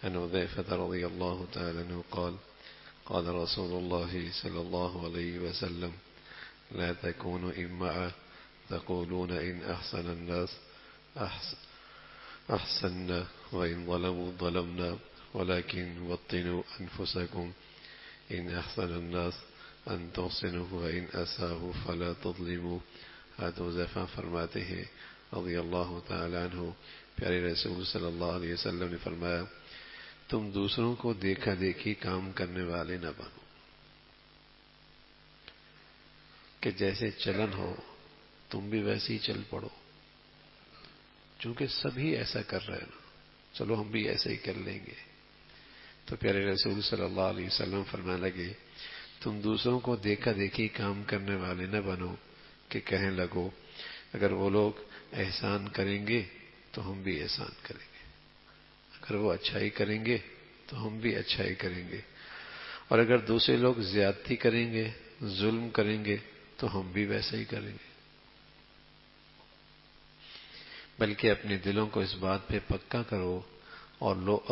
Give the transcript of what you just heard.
عن حذيفة رضي الله تعالى عنه قال قال رسول الله صلى الله عليه وسلم لا تكونوا إمعا تقولون إن أحسن الناس أحسننا وإن ظلموا ظلمنا ولكن وطنوا أنفسكم إن أحسن الناس أن تحسنوا وإن أساءوا فلا تظلموا. حضرت حذیفہ فرماتے ہیں رضی اللہ تعالی عنہ، پیارے رسول صلی اللہ علیہ وسلم نے فرمایا تم دوسروں کو دیکھا دیکھی کام کرنے والے نہ بنو کہ جیسے چلن ہو تم بھی ویسے ہی چل پڑو، چونکہ سبھی ایسا کر رہے ہیں چلو ہم بھی ایسے ہی کر لیں گے. تو پیارے رسول صلی اللہ علیہ وسلم فرمانے لگے تم دوسروں کو دیکھا دیکھی کام کرنے والے نہ بنو کہ کہنے لگو اگر وہ لوگ احسان کریں گے تو ہم بھی احسان کریں گے، اگر وہ اچھائی کریں گے تو ہم بھی اچھائی کریں گے، اور اگر دوسرے لوگ زیادتی کریں گے ظلم کریں گے تو ہم بھی ویسا ہی کریں گے. بلکہ اپنے دلوں کو اس بات پہ پکا کرو اور